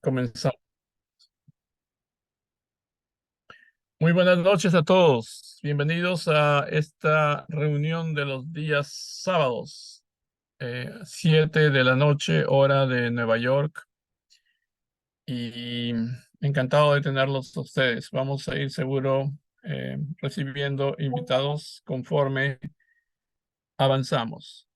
Comenzamos. Muy buenas noches a todos. Bienvenidos a esta reunión de los días sábados, 7 de la noche, hora de Nueva York. Y encantado de tenerlos a ustedes. Vamos a ir seguro recibiendo invitados conforme avanzamos.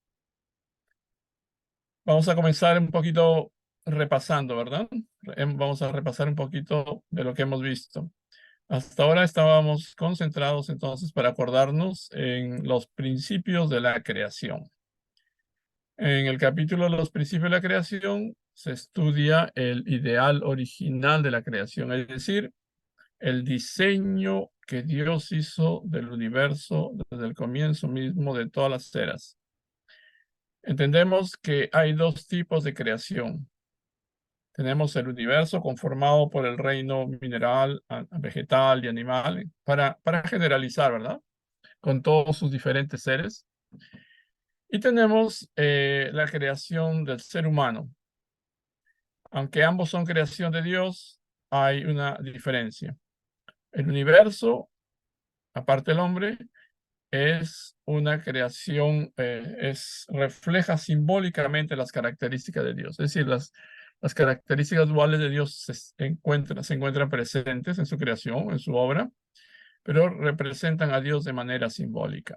Vamos a comenzar un poquito repasando, ¿verdad? Vamos a repasar un poquito de lo que hemos visto. Hasta ahora estábamos concentrados entonces para acordarnos en los principios de la creación. En el capítulo de los principios de la creación se estudia el ideal original de la creación, es decir, el diseño que Dios hizo del universo desde el comienzo mismo de todas las eras. Entendemos que hay dos tipos de creación. Tenemos el universo conformado por el reino mineral, vegetal y animal, para generalizar, ¿verdad? Con todos sus diferentes seres. Y tenemos la creación del ser humano. Aunque ambos son creación de Dios, hay una diferencia. El universo, aparte del hombre, es una creación, refleja simbólicamente las características de Dios. Es decir, las características duales de Dios se encuentran presentes en su creación, en su obra, pero representan a Dios de manera simbólica.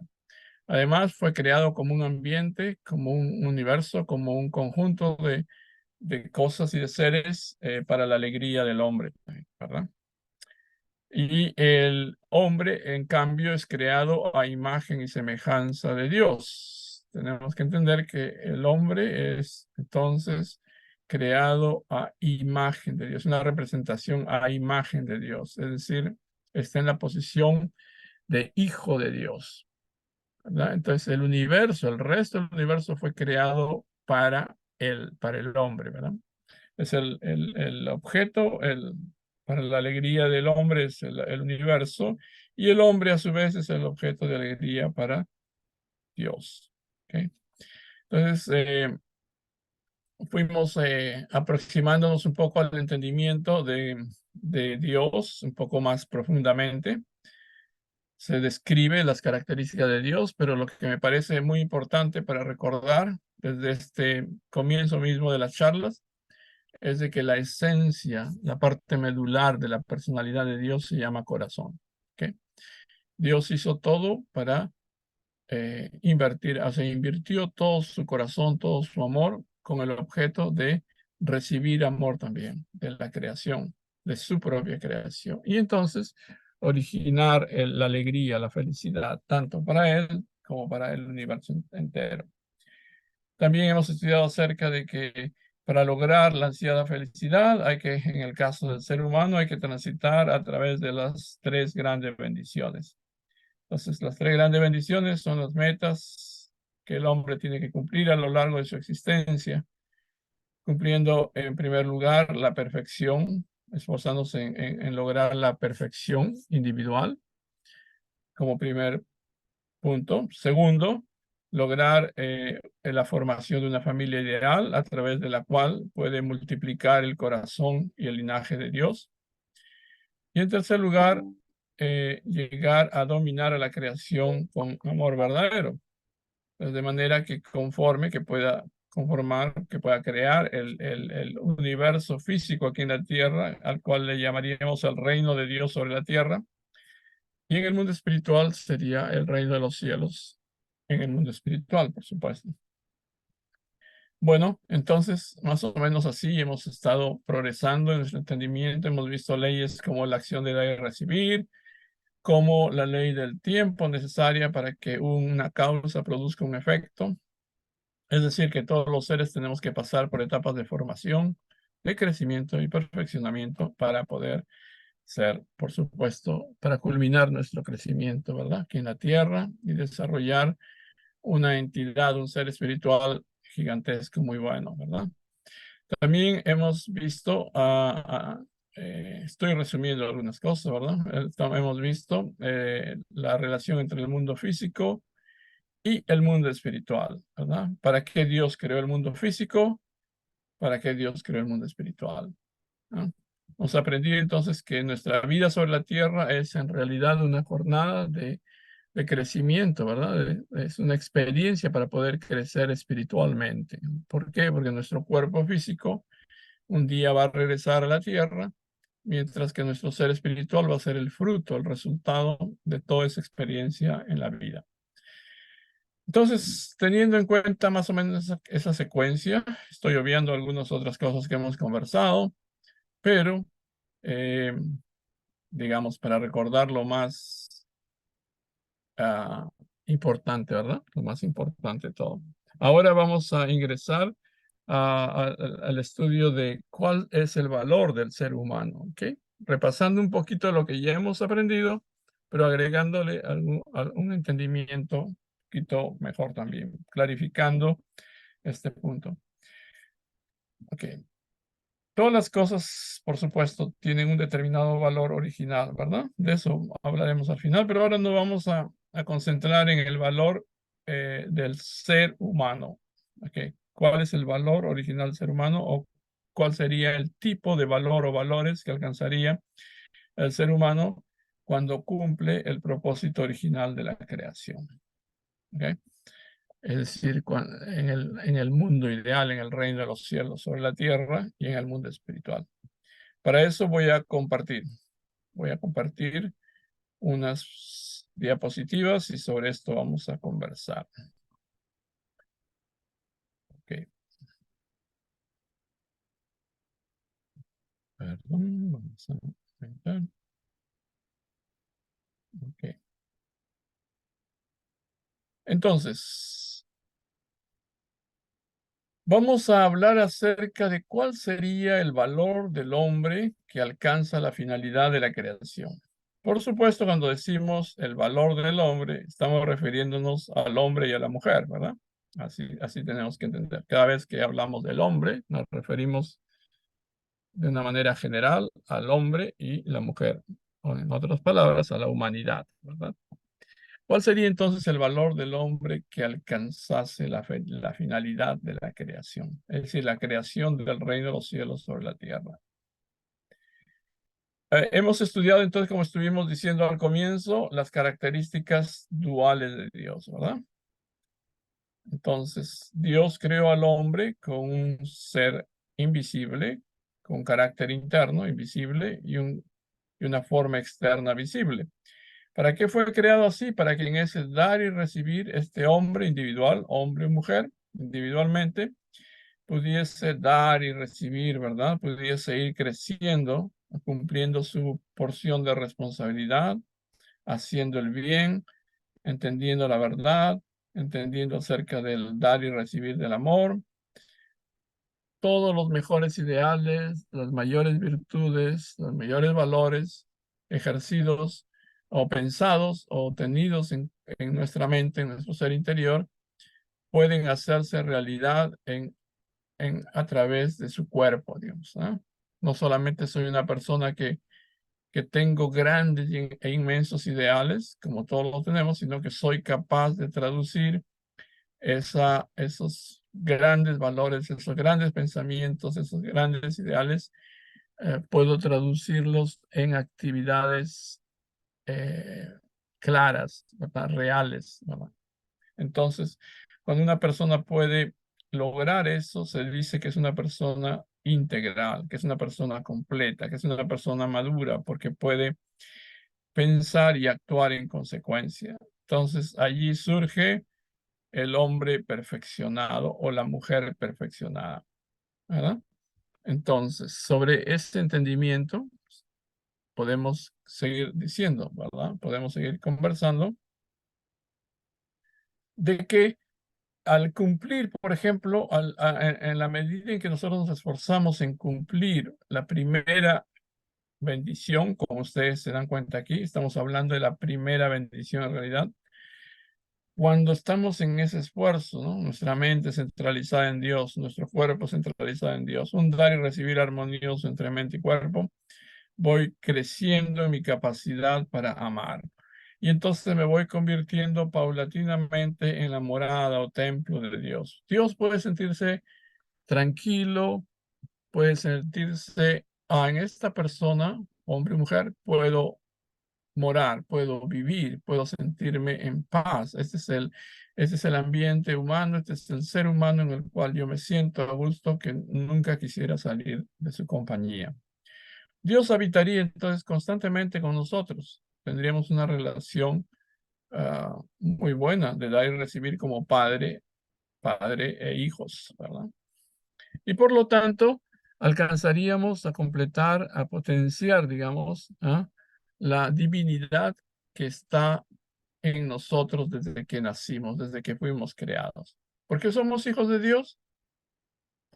Además, fue creado como un ambiente, como un universo, como un conjunto de cosas y de seres para la alegría del hombre, ¿verdad? Y el hombre, en cambio, es creado a imagen y semejanza de Dios. Tenemos que entender que el hombre es entonces creado a imagen de Dios, una representación a imagen de Dios, es decir, está en la posición de hijo de Dios, ¿verdad? Entonces el universo, el resto del universo fue creado para el hombre, ¿verdad? Es el objeto, para la alegría del hombre es el universo, y el hombre a su vez es el objeto de alegría para Dios. ¿Ok? Entonces, fuimos aproximándonos un poco al entendimiento de Dios, un poco más profundamente. Se describe las características de Dios, pero lo que me parece muy importante para recordar desde este comienzo mismo de las charlas es de que la esencia, la parte medular de la personalidad de Dios se llama corazón. ¿Ok? Dios hizo todo para invertir, o sea, invirtió todo su corazón, todo su amor con el objeto de recibir amor también de la creación, de su propia creación. Y entonces originar la alegría, la felicidad, tanto para él como para el universo entero. También hemos estudiado acerca de que para lograr la ansiada felicidad hay que, en el caso del ser humano, hay que transitar a través de las tres grandes bendiciones. Entonces, las tres grandes bendiciones son las metas que el hombre tiene que cumplir a lo largo de su existencia, cumpliendo en primer lugar la perfección, esforzándose en lograr la perfección individual como primer punto. Segundo, lograr la formación de una familia ideal a través de la cual puede multiplicar el corazón y el linaje de Dios. Y en tercer lugar, llegar a dominar a la creación con amor verdadero, pues de manera que conforme, que pueda conformar, que pueda crear el universo físico aquí en la tierra, al cual le llamaríamos el reino de Dios sobre la tierra. Y en el mundo espiritual sería el reino de los cielos, en el mundo espiritual, por supuesto. Bueno, entonces, más o menos así hemos estado progresando en nuestro entendimiento. Hemos visto leyes como la acción de dar y recibir, como la ley del tiempo necesaria para que una causa produzca un efecto. Es decir, que todos los seres tenemos que pasar por etapas de formación, de crecimiento y perfeccionamiento para poder ser, por supuesto, para culminar nuestro crecimiento, ¿verdad? Aquí en la tierra y desarrollar una entidad, un ser espiritual gigantesco, muy bueno, ¿verdad? También hemos visto, estoy resumiendo algunas cosas, ¿verdad? Hemos visto la relación entre el mundo físico y el mundo espiritual, ¿verdad? ¿Para qué Dios creó el mundo físico? ¿Para qué Dios creó el mundo espiritual? ¿no? Hemos aprendido entonces que nuestra vida sobre la tierra es en realidad una jornada de crecimiento, ¿verdad? Es una experiencia para poder crecer espiritualmente. ¿Por qué? Porque nuestro cuerpo físico un día va a regresar a la tierra, mientras que nuestro ser espiritual va a ser el fruto, el resultado de toda esa experiencia en la vida. Entonces, teniendo en cuenta más o menos esa secuencia, estoy obviando algunas otras cosas que hemos conversado, pero, eh, digamos, para recordar lo más ah, importante, ¿verdad? Lo más importante de todo. Ahora vamos a ingresar al estudio de cuál es el valor del ser humano, ¿ok? Repasando un poquito lo que ya hemos aprendido, pero agregándole algún entendimiento un poquito mejor también, clarificando este punto. Ok. Todas las cosas, por supuesto, tienen un determinado valor original, ¿verdad? De eso hablaremos al final, pero ahora nos vamos a concentrar en el valor del ser humano. ¿Ok? ¿Cuál es el valor original del ser humano o cuál sería el tipo de valor o valores que alcanzaría el ser humano cuando cumple el propósito original de la creación? ¿Ok? Es decir, en el mundo ideal, en el reino de los cielos sobre la tierra y en el mundo espiritual. Para eso voy a compartir unas diapositivas y sobre esto vamos a conversar. Ok, perdón, vamos a aumentar. Ok, entonces, vamos a hablar acerca de cuál sería el valor del hombre que alcanza la finalidad de la creación. Por supuesto, cuando decimos el valor del hombre, estamos refiriéndonos al hombre y a la mujer, ¿verdad? Así tenemos que entender. Cada vez que hablamos del hombre, nos referimos de una manera general al hombre y la mujer, o en otras palabras, a la humanidad, ¿verdad? ¿Cuál sería entonces el valor del hombre que alcanzase la finalidad de la creación? Es decir, la creación del reino de los cielos sobre la tierra. Hemos estudiado entonces, como estuvimos diciendo al comienzo, las características duales de Dios, ¿verdad? Entonces, Dios creó al hombre con un ser invisible, con carácter interno, invisible, y una forma externa visible. ¿Para qué fue creado así? Para que en ese dar y recibir este hombre individual, hombre y mujer, individualmente, pudiese dar y recibir, ¿verdad? Pudiese ir creciendo, cumpliendo su porción de responsabilidad, haciendo el bien, entendiendo la verdad, entendiendo acerca del dar y recibir del amor, todos los mejores ideales, las mayores virtudes, los mayores valores ejercidos o pensados o tenidos en nuestra mente, en nuestro ser interior, pueden hacerse realidad a través de su cuerpo, digamos, ¿no? No solamente soy una persona que tengo grandes e inmensos ideales, como todos los tenemos, sino que soy capaz de traducir esos grandes valores, esos grandes pensamientos, esos grandes ideales, puedo traducirlos en actividades eh, claras, ¿verdad? Reales, ¿verdad? Entonces, cuando una persona puede lograr eso, se dice que es una persona integral, que es una persona completa, que es una persona madura, porque puede pensar y actuar en consecuencia. Entonces, allí surge el hombre perfeccionado o la mujer perfeccionada, ¿verdad? Entonces, sobre este entendimiento podemos seguir diciendo, ¿verdad? Podemos seguir conversando de que al cumplir, por ejemplo, en la medida en que nosotros nos esforzamos en cumplir la primera bendición, como ustedes se dan cuenta aquí, estamos hablando de la primera bendición en realidad. Cuando estamos en ese esfuerzo, ¿no? Nuestra mente centralizada en Dios, nuestro cuerpo centralizado en Dios, un dar y recibir armonioso entre mente y cuerpo, voy creciendo en mi capacidad para amar. Y entonces me voy convirtiendo paulatinamente en la morada o templo de Dios. Dios puede sentirse tranquilo, puede sentirse en esta persona, hombre o mujer, puedo morar, puedo vivir, puedo sentirme en paz. Este es el ambiente humano, este es el ser humano en el cual yo me siento a gusto, que nunca quisiera salir de su compañía. Dios habitaría entonces constantemente con nosotros. Tendríamos una relación muy buena de dar y recibir como padre e hijos, ¿verdad? Y por lo tanto, alcanzaríamos a completar, a potenciar, digamos, la divinidad que está en nosotros desde que nacimos, desde que fuimos creados. ¿Por qué somos hijos de Dios?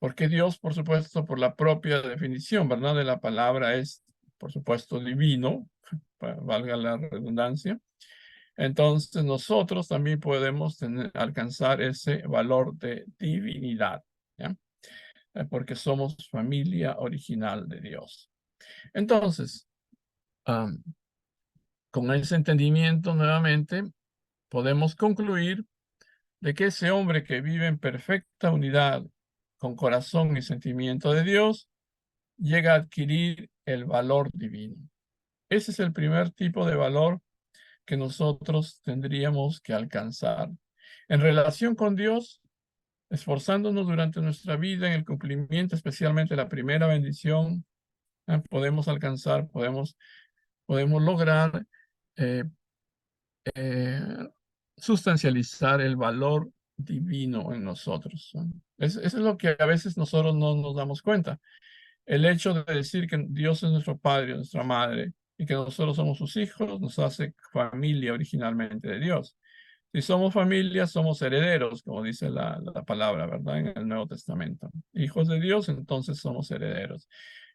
Porque Dios, por supuesto, por la propia definición, ¿verdad? De la palabra es, por supuesto, divino, valga la redundancia. Entonces nosotros también podemos alcanzar ese valor de divinidad, ¿ya? Porque somos familia original de Dios. Entonces, am, con ese entendimiento nuevamente, podemos concluir de que ese hombre que vive en perfecta unidad con corazón y sentimiento de Dios, llega a adquirir el valor divino. Ese es el primer tipo de valor que nosotros tendríamos que alcanzar. En relación con Dios, esforzándonos durante nuestra vida en el cumplimiento, especialmente la primera bendición, podemos alcanzar, podemos lograr eh, eh, sustancializar el valor divino en nosotros. Eso es lo que a veces nosotros no nos damos cuenta. El hecho de decir que Dios es nuestro Padre, nuestra Madre, y que nosotros somos sus hijos, nos hace familia originalmente de Dios. Si somos familia, somos herederos, como dice la palabra, ¿verdad? En el Nuevo Testamento. Hijos de Dios, entonces somos herederos.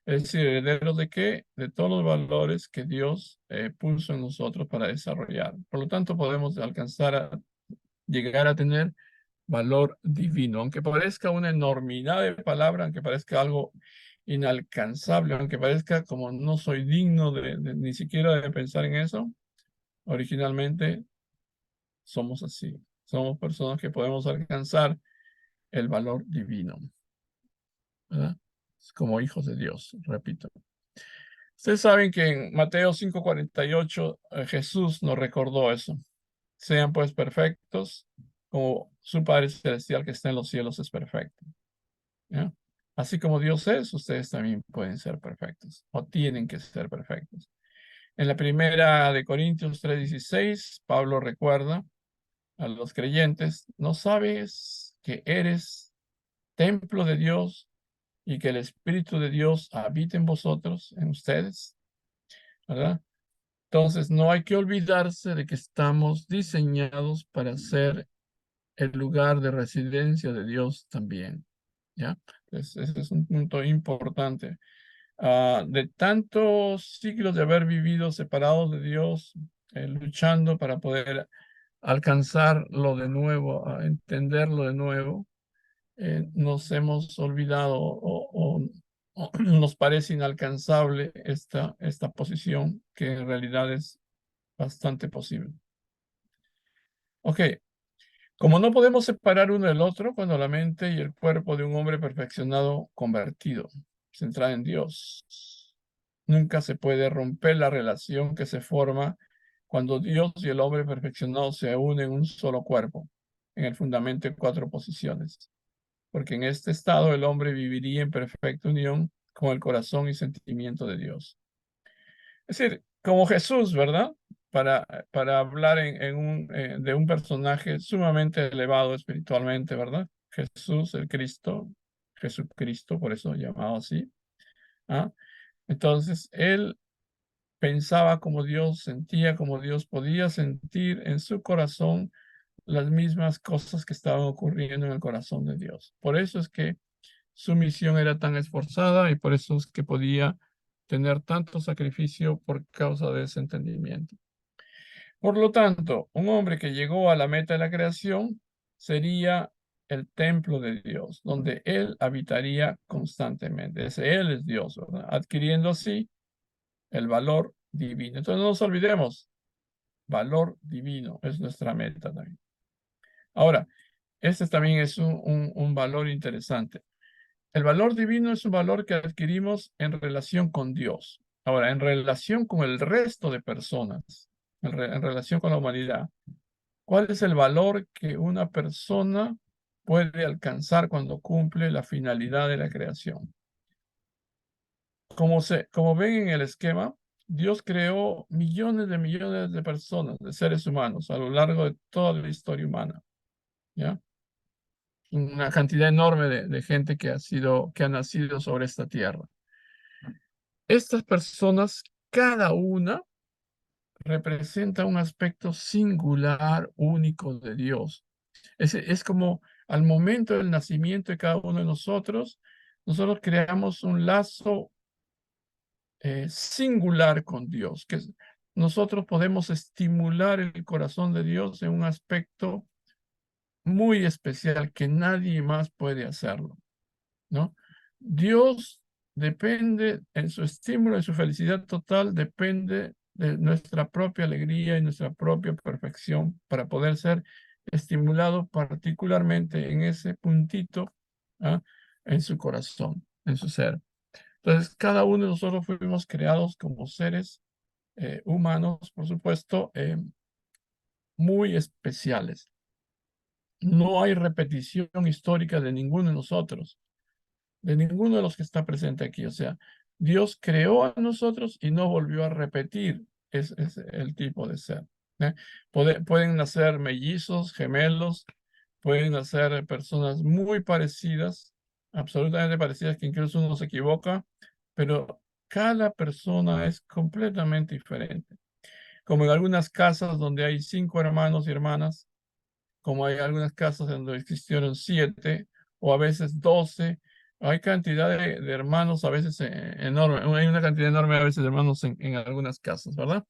Es decir, herederos de qué? De todos los valores que Dios puso en nosotros para desarrollar. Por lo tanto, podemos alcanzar a llegar a tener valor divino, aunque parezca una enormidad de palabra, aunque parezca algo inalcanzable, aunque parezca como no soy digno ni siquiera de pensar en eso, originalmente somos así. Somos personas que podemos alcanzar el valor divino, ¿verdad? Como hijos de Dios, repito. Ustedes saben que en Mateo 5:48 Jesús nos recordó eso. Sean pues perfectos como su Padre Celestial que está en los cielos es perfecto. ¿Ya? Así como Dios es, ustedes también pueden ser perfectos o tienen que ser perfectos. En la primera de Corintios 3:16, Pablo recuerda a los creyentes, ¿no sabes que eres templo de Dios y que el Espíritu de Dios habita en vosotros, en ustedes? ¿Verdad? Entonces, no hay que olvidarse de que estamos diseñados para ser el lugar de residencia de Dios también. ¿Ya? Ese es un punto importante. De tantos siglos de haber vivido separados de Dios, luchando para poder alcanzarlo de nuevo, a entenderlo de nuevo, nos hemos olvidado o nos parece inalcanzable esta posición que en realidad es bastante posible. Ok, como no podemos separar uno del otro cuando la mente y el cuerpo de un hombre perfeccionado, convertido, centrado en Dios, nunca se puede romper la relación que se forma cuando Dios y el hombre perfeccionado se unen en un solo cuerpo, en el fundamento de cuatro posiciones. Porque en este estado el hombre viviría en perfecta unión con el corazón y sentimiento de Dios. Es decir, como Jesús, ¿verdad? Para hablar de un personaje sumamente elevado espiritualmente, ¿verdad? Jesús, el Cristo, Jesucristo, por eso llamado así. ¿Ah? Entonces, él pensaba como Dios, sentía como Dios, podía sentir en su corazón las mismas cosas que estaban ocurriendo en el corazón de Dios. Por eso es que su misión era tan esforzada y por eso es que podía tener tanto sacrificio por causa de ese entendimiento. Por lo tanto, un hombre que llegó a la meta de la creación sería el templo de Dios, donde Él habitaría constantemente. Él es Dios, ¿verdad? Adquiriendo así el valor divino. Entonces no nos olvidemos, valor divino es nuestra meta también. Ahora, este también es un valor interesante. El valor divino es un valor que adquirimos en relación con Dios. Ahora, en relación con el resto de personas, en relación con la humanidad, ¿cuál es el valor que una persona puede alcanzar cuando cumple la finalidad de la creación? Como ven en el esquema, Dios creó millones de personas, de seres humanos, a lo largo de toda la historia humana, ¿ya? Una cantidad enorme de gente que ha nacido sobre esta tierra. Estas personas, cada una, representa un aspecto singular, único de Dios. Es como al momento del nacimiento de cada uno de nosotros, nosotros creamos un lazo singular con Dios, nosotros podemos estimular el corazón de Dios en un aspecto muy especial que nadie más puede hacerlo, ¿no? Dios depende, en su estímulo, en su felicidad total, depende de nuestra propia alegría y nuestra propia perfección para poder ser estimulado particularmente en ese puntito, ¿ah? En su corazón, en su ser. Entonces, cada uno de nosotros fuimos creados como seres humanos, por supuesto, muy especiales. No hay repetición histórica de ninguno de nosotros, de ninguno de los que está presente aquí. O sea, Dios creó a nosotros y no volvió a repetir es el tipo de ser. ¿Eh? Pueden nacer mellizos, gemelos, pueden nacer personas muy parecidas, absolutamente parecidas, que incluso uno se equivoca, pero cada persona es completamente diferente. Como en algunas casas donde hay 5 hermanos y hermanas, como hay algunas casas donde existieron 7 o a veces 12. Hay cantidad de hermanos a veces enorme, hay una cantidad enorme a veces de hermanos en algunas casas, ¿verdad?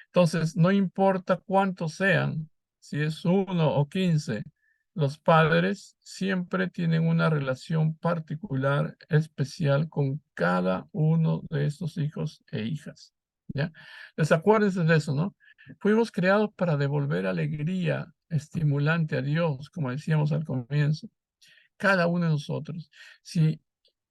Entonces, no importa cuántos sean, si es 1 o 15, los padres siempre tienen una relación particular, especial con cada uno de estos hijos e hijas, ¿ya? Les acuérdense de eso, ¿no? Fuimos creados para devolver alegría estimulante a Dios, como decíamos al comienzo, cada uno de nosotros. Si,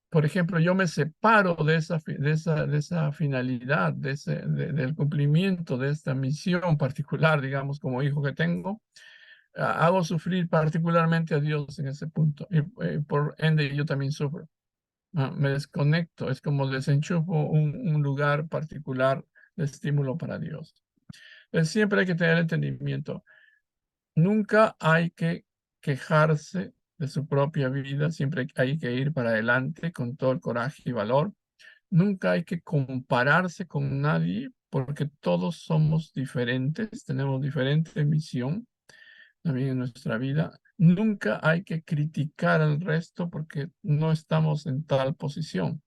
por ejemplo, yo me separo de esa finalidad, del cumplimiento de esta misión particular, digamos, como hijo que tengo, hago sufrir particularmente a Dios en ese punto. Y por ende yo también sufro. Me desconecto, es como desenchufo un lugar particular de estímulo para Dios. Entonces, siempre hay que tener entendimiento. Nunca hay que quejarse de su propia vida, siempre hay que ir para adelante con todo el coraje y valor. Nunca hay que compararse con nadie porque todos somos diferentes, tenemos diferente misión también en nuestra vida. Nunca hay que criticar al resto porque no estamos en tal posición.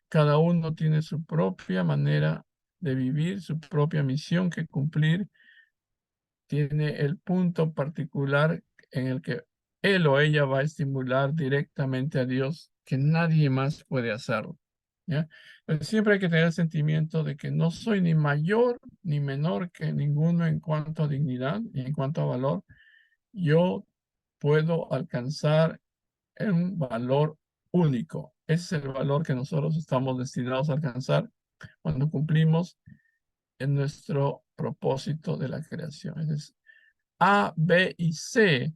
Cada uno tiene su propia manera de vivir, su propia misión que cumplir, tiene el punto particular en el que él o ella va a estimular directamente a Dios que nadie más puede hacerlo, ¿ya? Pero siempre hay que tener el sentimiento de que no soy ni mayor ni menor que ninguno en cuanto a dignidad y en cuanto a valor. Yo puedo alcanzar un valor único. Ese es el valor que nosotros estamos destinados a alcanzar cuando cumplimos en nuestro propósito de la creación. Es decir, A, B y C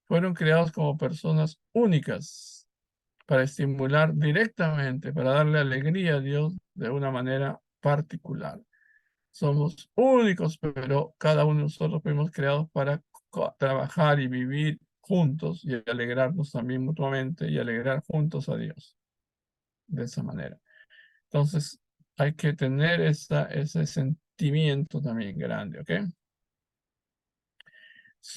fueron creados como personas únicas para estimular directamente, para darle alegría a Dios de una manera particular. Somos únicos, pero cada uno de nosotros fuimos creados para trabajar y vivir juntos y alegrarnos también mutuamente y alegrar juntos a Dios de esa manera. Entonces, hay que tener ese sentimiento también grande, ¿ok?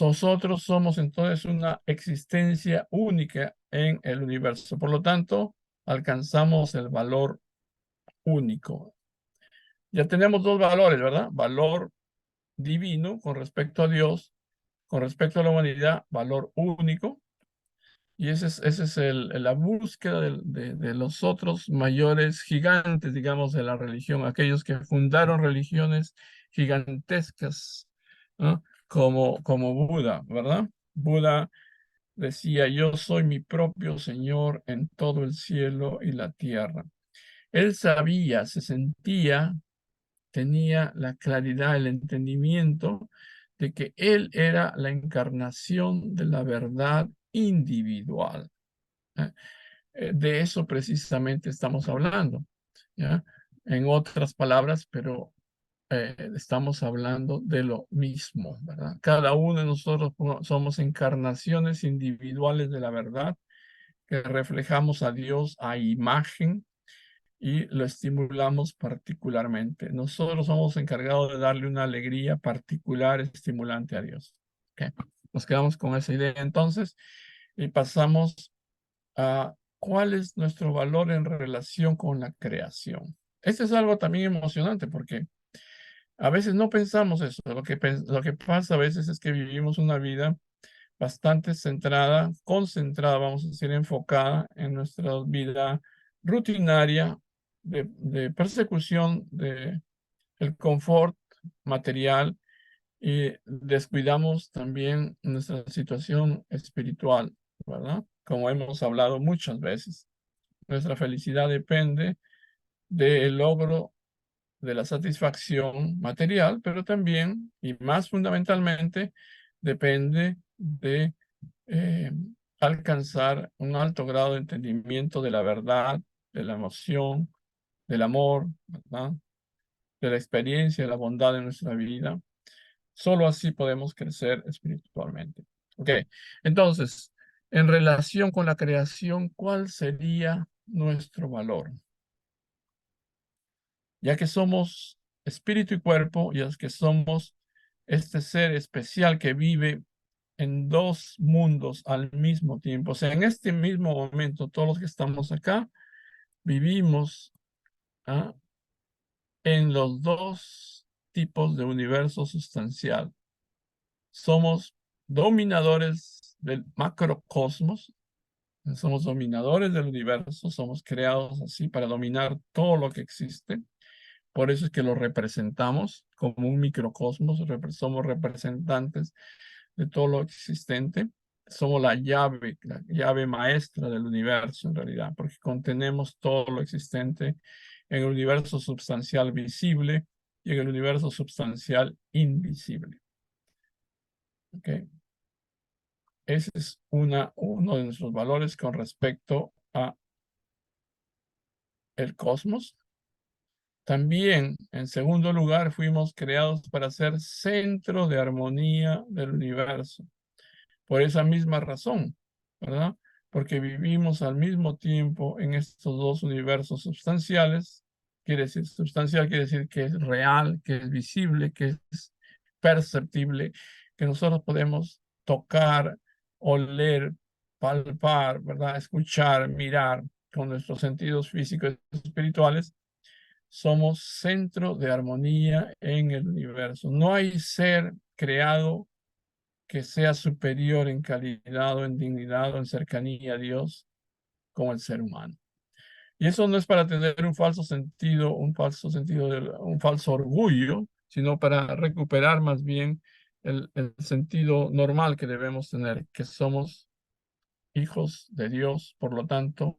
Nosotros somos entonces una existencia única en el universo. Por lo tanto, alcanzamos el valor único. Ya tenemos dos valores, ¿verdad? Valor divino con respecto a Dios, con respecto a la humanidad, valor único. Y ese es la búsqueda de los otros mayores gigantes, digamos, de la religión, aquellos que fundaron religiones gigantescas, ¿no? Como Buda, ¿verdad? Buda decía, yo soy mi propio Señor en todo el cielo y la tierra. Él sabía, se sentía, tenía la claridad, el entendimiento de que él era la encarnación de la verdad individual. ¿Eh? De eso precisamente estamos hablando, ¿ya? En otras palabras, pero estamos hablando de lo mismo, ¿verdad? Cada uno de nosotros somos encarnaciones individuales de la verdad que reflejamos a Dios a imagen y lo estimulamos particularmente. Nosotros somos encargados de darle una alegría particular, estimulante a Dios. ¿Ok? Nos quedamos con esa idea entonces y pasamos a cuál es nuestro valor en relación con la creación. Este es algo también emocionante porque a veces no pensamos eso. Lo que pasa a veces es que vivimos una vida bastante centrada, concentrada, vamos a decir, enfocada en nuestra vida rutinaria de persecución de el confort material y descuidamos también nuestra situación espiritual, ¿verdad? Como hemos hablado muchas veces, nuestra felicidad depende del logro de la satisfacción material, pero también, y más fundamentalmente, depende de eh, alcanzar un alto grado de entendimiento de la verdad, de la emoción, del amor, ¿verdad? De la experiencia, de la bondad de nuestra vida. Solo así podemos crecer espiritualmente. Ok, entonces, en relación con la creación, ¿cuál sería nuestro valor? Ya que somos espíritu y cuerpo, ya que somos este ser especial que vive en dos mundos al mismo tiempo. O sea, en este mismo momento, todos los que estamos acá vivimos ¿ah? En los dos tipos de universo sustancial. Somos dominadores del macrocosmos, somos dominadores del universo, somos creados así para dominar todo lo que existe. Por eso es que lo representamos como un microcosmos, somos representantes de todo lo existente. Somos la llave maestra del universo en realidad, porque contenemos todo lo existente en el universo substancial visible y en el universo substancial invisible. ¿Ok? Ese es uno de nuestros valores con respecto a el cosmos. También, en segundo lugar, fuimos creados para ser centro de armonía del universo. Por esa misma razón, ¿verdad? Porque vivimos al mismo tiempo en estos dos universos substanciales. Quiere decir, substancial quiere decir que es real, que es visible, que es perceptible, que nosotros podemos tocar, oler, palpar, ¿verdad? Escuchar, mirar con nuestros sentidos físicos y espirituales. Somos centro de armonía en el universo. No hay ser creado que sea superior en calidad o en dignidad o en cercanía a Dios como el ser humano. Y eso no es para tener un falso orgullo, sino para recuperar más bien el sentido normal que debemos tener, que somos hijos de Dios, por lo tanto,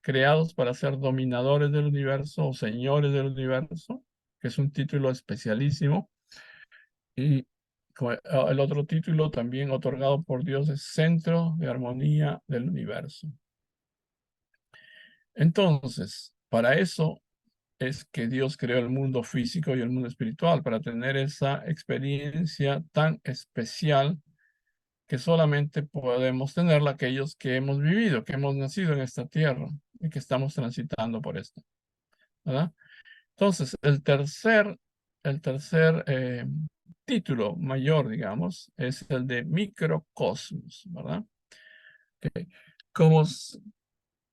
creados para ser dominadores del universo o señores del universo, que es un título especialísimo. Y el otro título también otorgado por Dios es Centro de Armonía del Universo. Entonces, para eso es que Dios creó el mundo físico y el mundo espiritual, para tener esa experiencia tan especial que solamente podemos tenerla aquellos que hemos vivido, que hemos nacido en esta tierra y que estamos transitando por esto, ¿verdad? Entonces, el tercer título mayor, digamos, es el de microcosmos, ¿verdad? Ok. Como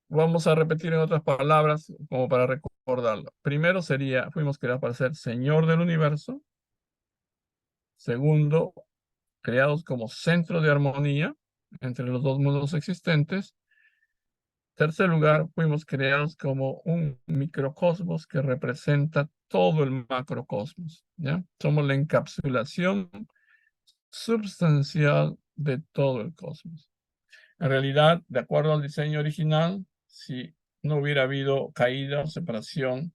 vamos a repetir en otras palabras, como para recordarlo. Primero sería, fuimos creados para ser Señor del universo. Segundo, creados como centro de armonía entre los dos mundos existentes. Tercer lugar, fuimos creados como un microcosmos que representa todo el macrocosmos, ¿ya? Somos la encapsulación substancial de todo el cosmos. En realidad, de acuerdo al diseño original, si no hubiera habido caída o separación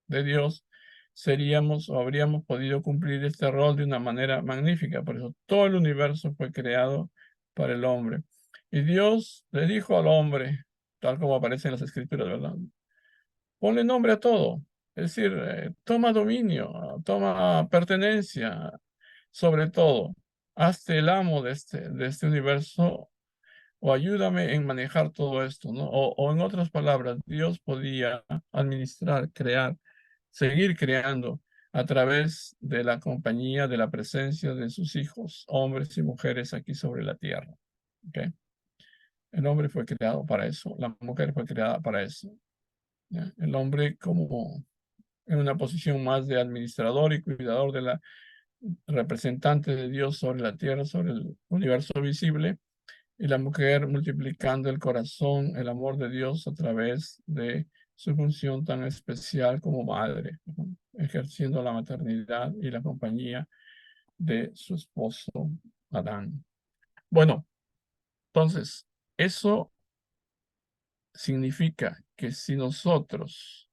de Dios, seríamos o habríamos podido cumplir este rol de una manera magnífica. Por eso todo el universo fue creado para el hombre. Y Dios le dijo al hombre, tal como aparece en las escrituras, ¿verdad? Ponle nombre a todo. Es decir, toma dominio, toma pertenencia sobre todo. Hazte el amo de este universo o ayúdame en manejar todo esto, ¿no? O en otras palabras, Dios podía administrar, crear, seguir creando a través de la compañía, de la presencia de sus hijos, hombres y mujeres aquí sobre la tierra. ¿Ok? El hombre fue creado para eso, la mujer fue creada para eso. ¿Ya? El hombre como en una posición más de administrador y cuidador de la representante de Dios sobre la tierra, sobre el universo visible, y la mujer multiplicando el corazón, el amor de Dios a través de su función tan especial como madre, ¿no? Ejerciendo la maternidad y la compañía de su esposo Adán. Bueno, entonces, eso significa que si nosotros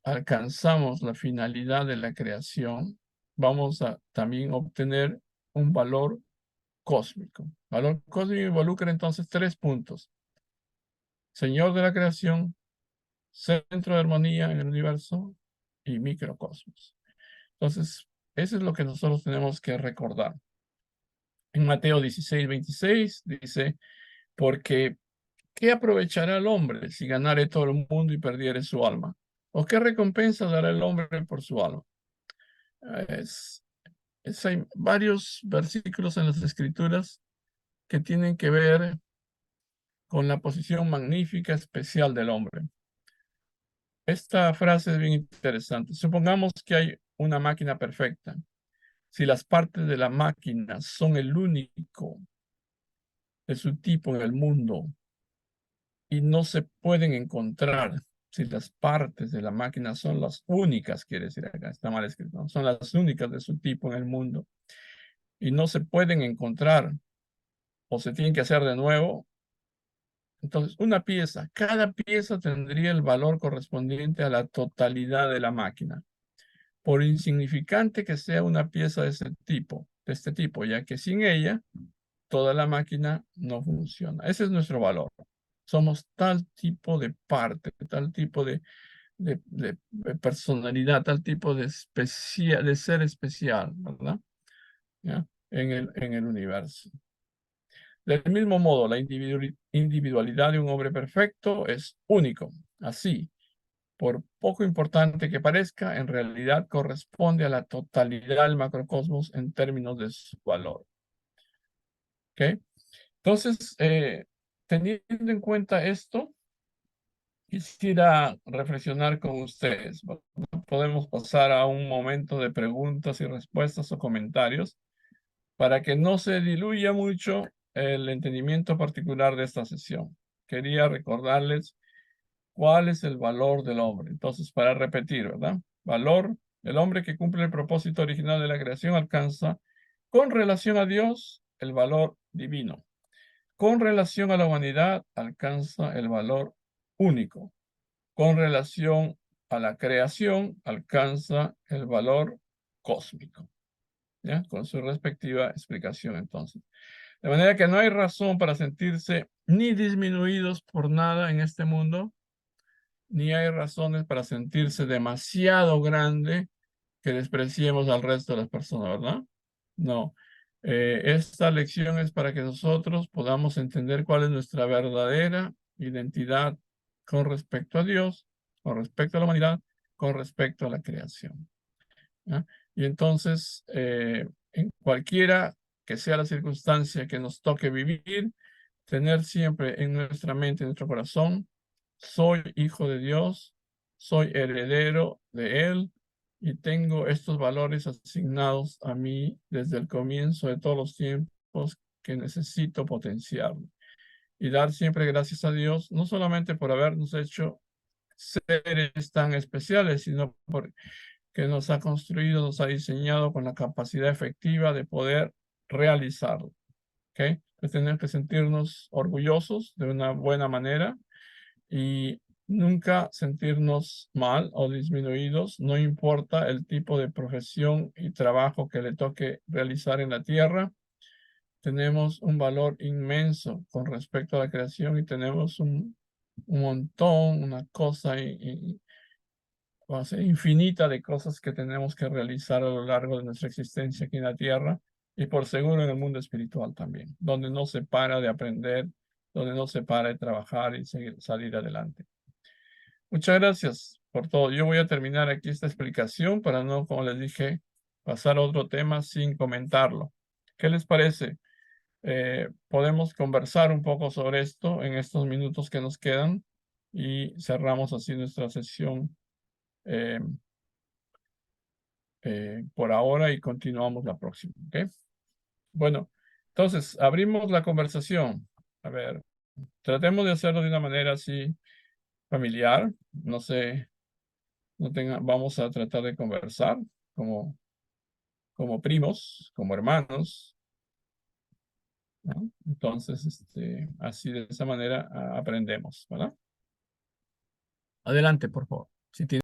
alcanzamos la finalidad de la creación, vamos a también obtener un valor cósmico. Valor cósmico involucra entonces tres puntos: Señor de la creación, centro de armonía en el universo y microcosmos. Entonces, eso es lo que nosotros tenemos que recordar. En Mateo 16:26 dice, porque ¿qué aprovechará el hombre si ganare todo el mundo y perdiere su alma? ¿O qué recompensa dará el hombre por su alma? Es, hay varios versículos en las Escrituras que tienen que ver con la posición magnífica especial del hombre. Esta frase es bien interesante. Supongamos que hay una máquina perfecta. Si las partes de la máquina son el único de su tipo en el mundo y no se pueden encontrar, si las partes de la máquina son las únicas, quiere decir acá, está mal escrito, ¿no? Son las únicas de su tipo en el mundo y no se pueden encontrar o se tienen que hacer de nuevo, entonces una pieza, cada pieza tendría el valor correspondiente a la totalidad de la máquina, por insignificante que sea una pieza de este tipo, ya que sin ella toda la máquina no funciona. Ese es nuestro valor. Somos tal tipo de parte, tal tipo de personalidad, tal tipo de ser especial, ¿verdad? ¿Ya? En el universo. Del mismo modo, la individualidad de un hombre perfecto es único. Así, por poco importante que parezca, en realidad corresponde a la totalidad del macrocosmos en términos de su valor. ¿Ok? Entonces, teniendo en cuenta esto, quisiera reflexionar con ustedes. Bueno, podemos pasar a un momento de preguntas y respuestas o comentarios para que no se diluya mucho el entendimiento particular de esta sesión. Quería recordarles cuál es el valor del hombre. Entonces, para repetir, ¿verdad? Valor, el hombre que cumple el propósito original de la creación alcanza, con relación a Dios, el valor divino. Con relación a la humanidad, alcanza el valor único. Con relación a la creación, alcanza el valor cósmico. ¿Ya? Con su respectiva explicación, entonces. De manera que no hay razón para sentirse ni disminuidos por nada en este mundo, ni hay razones para sentirse demasiado grande que despreciemos al resto de las personas, ¿verdad? No. Esta lección es para que nosotros podamos entender cuál es nuestra verdadera identidad con respecto a Dios, con respecto a la humanidad, con respecto a la creación. ¿Ya? Y entonces, en cualquiera que sea la circunstancia que nos toque vivir, tener siempre en nuestra mente, en nuestro corazón, soy hijo de Dios, soy heredero de Él y tengo estos valores asignados a mí desde el comienzo de todos los tiempos que necesito potenciar. Y dar siempre gracias a Dios, no solamente por habernos hecho seres tan especiales, sino por que nos ha construido, nos ha diseñado con la capacidad efectiva de poder realizarlo. ¿ok? Pues tenemos que sentirnos orgullosos de una buena manera y nunca sentirnos mal o disminuidos, no importa el tipo de profesión y trabajo que le toque realizar en la tierra. Tenemos un valor inmenso con respecto a la creación y tenemos un montón, una cosa o sea, infinita de cosas que tenemos que realizar a lo largo de nuestra existencia aquí en la tierra y por seguro en el mundo espiritual también, donde no se para de aprender, donde no se para de trabajar y salir adelante. Muchas gracias por todo. Yo voy a terminar aquí esta explicación para no, como les dije, pasar a otro tema sin comentarlo. ¿Qué les parece? Podemos conversar un poco sobre esto en estos minutos que nos quedan y cerramos así nuestra sesión eh, por ahora y continuamos la próxima. ¿Ok? Bueno, entonces abrimos la conversación. A ver, tratemos de hacerlo de una manera así familiar. No sé, vamos a tratar de conversar como, como primos, como hermanos, ¿no? Entonces, así de esa manera aprendemos, ¿verdad? Adelante, por favor. Si tiene